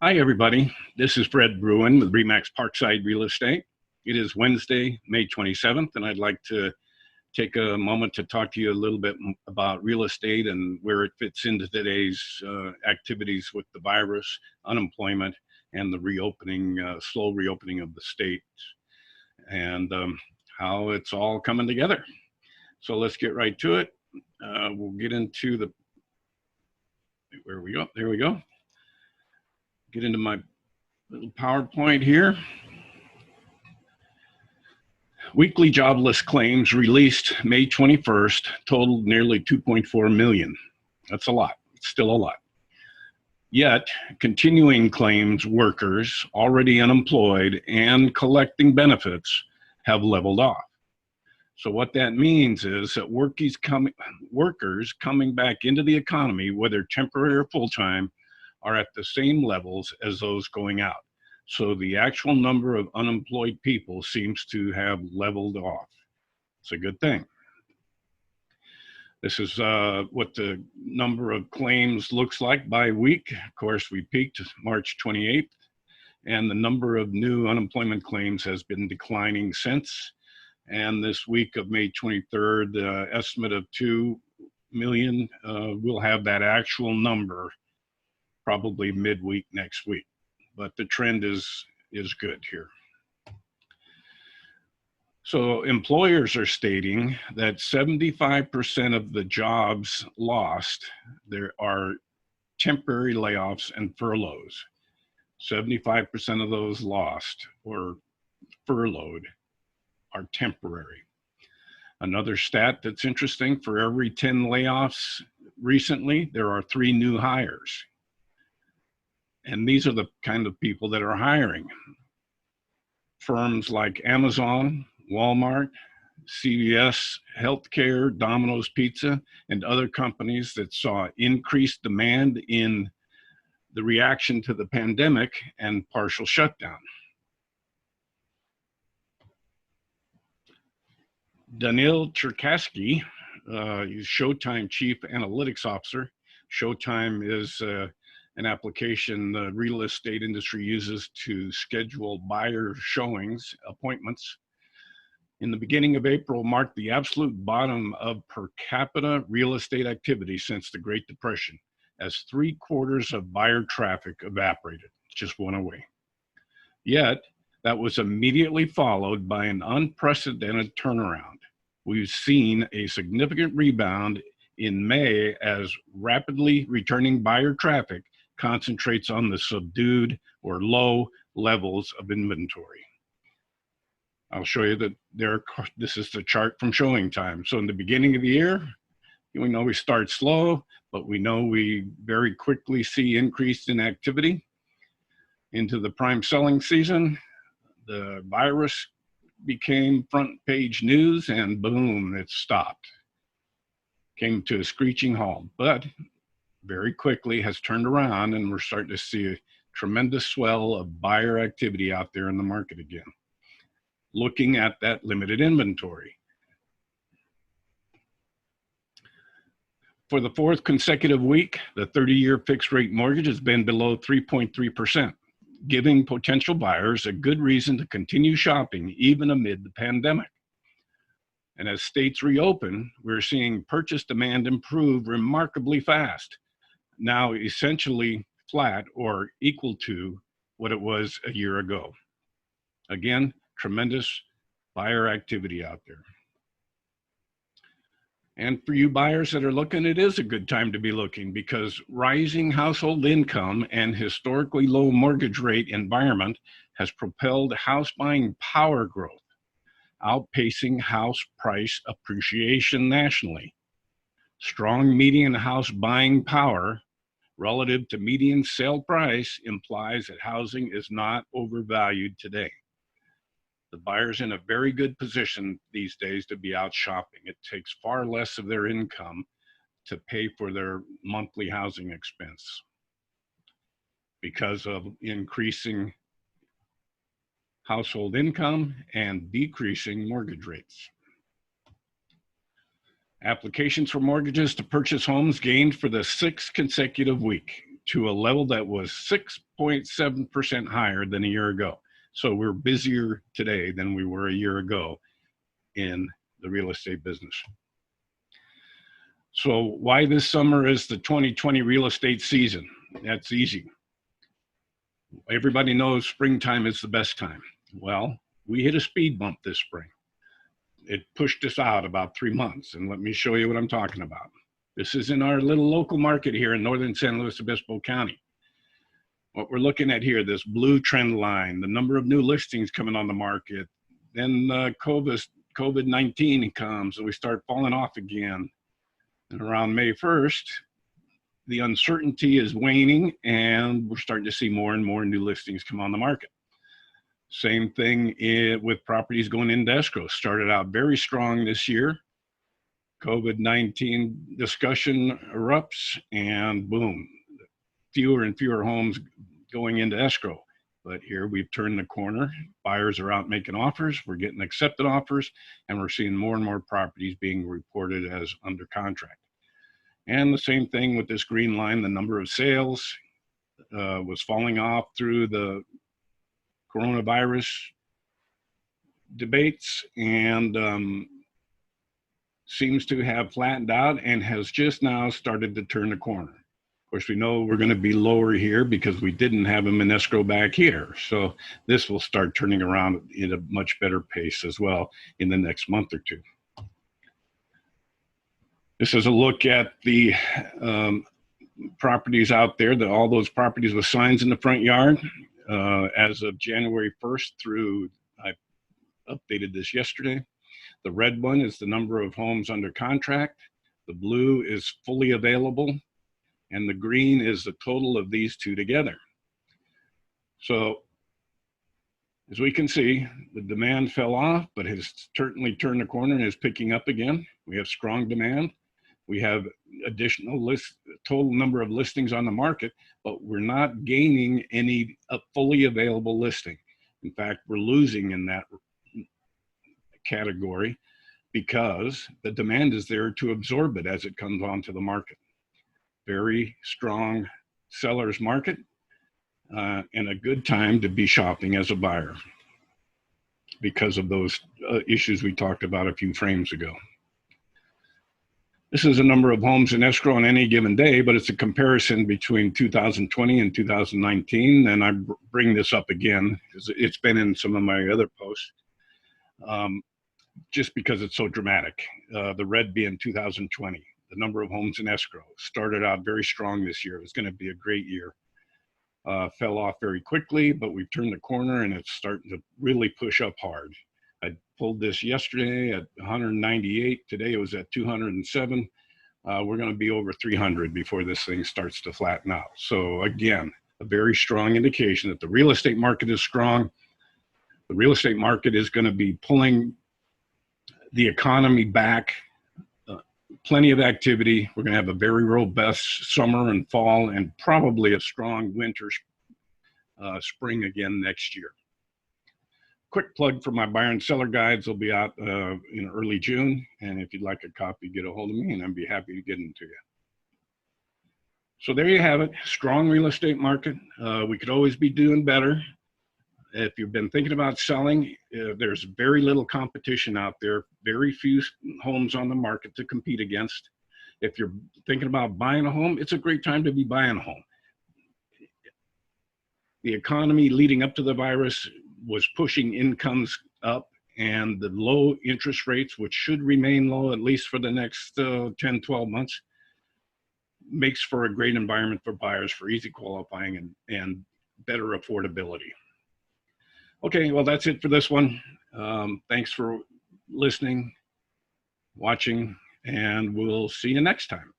Hi, everybody. This is Fred Bruin with Remax Parkside Real Estate. It is Wednesday, May 27th, and I'd like to take a moment to talk to you a little bit about real estate and where it fits into today's activities with the virus, unemployment, and the slow reopening of the state, and how it's all coming together. So let's get right to it. We'll get into where we go. There we go. Get into my little PowerPoint here. Weekly jobless claims released May 21st totaled nearly 2.4 million. That's a lot. It's still a lot. Yet, continuing claims workers already unemployed and collecting benefits have leveled off. So what that means is that workers coming back into the economy, whether temporary or full-time, are at the same levels as those going out. So the actual number of unemployed people seems to have leveled off. It's a good thing. This is what the number of claims looks like by week. Of course, we peaked March 28th, and the number of new unemployment claims has been declining since. And this week of May 23rd, the estimate of 2 million, we'll have that actual number probably midweek next week. But the trend is good here. So employers are stating that 75% of the jobs lost, there are temporary layoffs and furloughs. 75% of those lost or furloughed are temporary. Another stat that's interesting, for every 10 layoffs recently, there are 3 new hires. And these are the kind of people that are hiring. Firms like Amazon, Walmart, CVS Healthcare, Domino's Pizza, and other companies that saw increased demand in the reaction to the pandemic and partial shutdown. Danil Cherkasky, he's Showtime Chief Analytics Officer. Showtime is an application the real estate industry uses to schedule buyer showings, appointments. In the beginning of April marked the absolute bottom of per capita real estate activity since the Great Depression, as 3/4 of buyer traffic evaporated, just went away. Yet, that was immediately followed by an unprecedented turnaround. We've seen a significant rebound in May as rapidly returning buyer traffic concentrates on the subdued or low levels of inventory. I'll show you that this is the chart from Showtime. So in the beginning of the year, we know we start slow, but we know we very quickly see increase in activity. Into the prime selling season, the virus became front page news and boom, it stopped. Came to a screeching halt, but very quickly has turned around and we're starting to see a tremendous swell of buyer activity out there in the market again. Looking at that limited inventory. For the 4th consecutive week, the 30-year fixed rate mortgage has been below 3.3%, giving potential buyers a good reason to continue shopping even amid the pandemic. And as states reopen, we're seeing purchase demand improve remarkably fast, now essentially flat or equal to what it was a year ago. Again, tremendous buyer activity out there. And for you buyers that are looking, it is a good time to be looking because rising household income and historically low mortgage rate environment has propelled house buying power growth, outpacing house price appreciation nationally. Strong median house buying power relative to median sale price implies that housing is not overvalued today. The buyer's in a very good position these days to be out shopping. It takes far less of their income to pay for their monthly housing expense because of increasing household income and decreasing mortgage rates. Applications for mortgages to purchase homes gained for the 6th consecutive week to a level that was 6.7% higher than a year ago. So we're busier today than we were a year ago in the real estate business. So why this summer is the 2020 real estate season? That's easy. Everybody knows springtime is the best time. Well, we hit a speed bump this spring. It pushed us out about 3 months, and let me show you what I'm talking about. This is in our little local market here in northern San Luis Obispo County. What we're looking at here, this blue trend line, the number of new listings coming on the market, then COVID-19 comes and we start falling off again. And around May 1st, the uncertainty is waning and we're starting to see more and more new listings come on the market. Same thing with properties going into escrow. Started out very strong this year. COVID-19 discussion erupts and boom, fewer and fewer homes going into escrow. But here we've turned the corner. Buyers are out making offers. We're getting accepted offers, and we're seeing more and more properties being reported as under contract. And the same thing with this green line, the number of sales was falling off through the coronavirus debates and seems to have flattened out and has just now started to turn the corner. Of course, we know we're going to be lower here because we didn't have them in escrow back here. So this will start turning around at a much better pace as well in the next month or two. This is a look at the properties out there, all those properties with signs in the front yard. As of January 1st through, I updated this yesterday. The red one is the number of homes under contract. The blue is fully available. And the green is the total of these two together. So as we can see, the demand fell off, but has certainly turned the corner and is picking up again. We have strong demand. We have additional total number of listings on the market, but we're not gaining any fully available listing. In fact, we're losing in that category because the demand is there to absorb it as it comes onto the market. Very strong seller's market and a good time to be shopping as a buyer because of those issues we talked about a few frames ago. This is a number of homes in escrow on any given day, but it's a comparison between 2020 and 2019. And I bring this up again because it's been in some of my other posts, just because it's so dramatic. The red being 2020. The number of homes in escrow started out very strong this year. It was going to be a great year. Fell off very quickly, but we've turned the corner and it's starting to really push up hard. I pulled this yesterday at 198. Today it was at 207. We're going to be over 300 before this thing starts to flatten out. So again, a very strong indication that the real estate market is strong. The real estate market is going to be pulling the economy back. Plenty of activity. We're going to have a very robust summer and fall and probably a strong winter, spring again next year. Quick plug for my buyer and seller guides. They'll be out in early June. And if you'd like a copy, get a hold of me and I'd be happy to get them to you. So there you have it. Strong real estate market. We could always be doing better. If you've been thinking about selling, there's very little competition out there, very few homes on the market to compete against. If you're thinking about buying a home, it's a great time to be buying a home. The economy leading up to the virus was pushing incomes up, and the low interest rates, which should remain low at least for the next 10, 12 months, makes for a great environment for buyers for easy qualifying and better affordability. Okay, well, that's it for this one. Thanks for listening, watching, and we'll see you next time.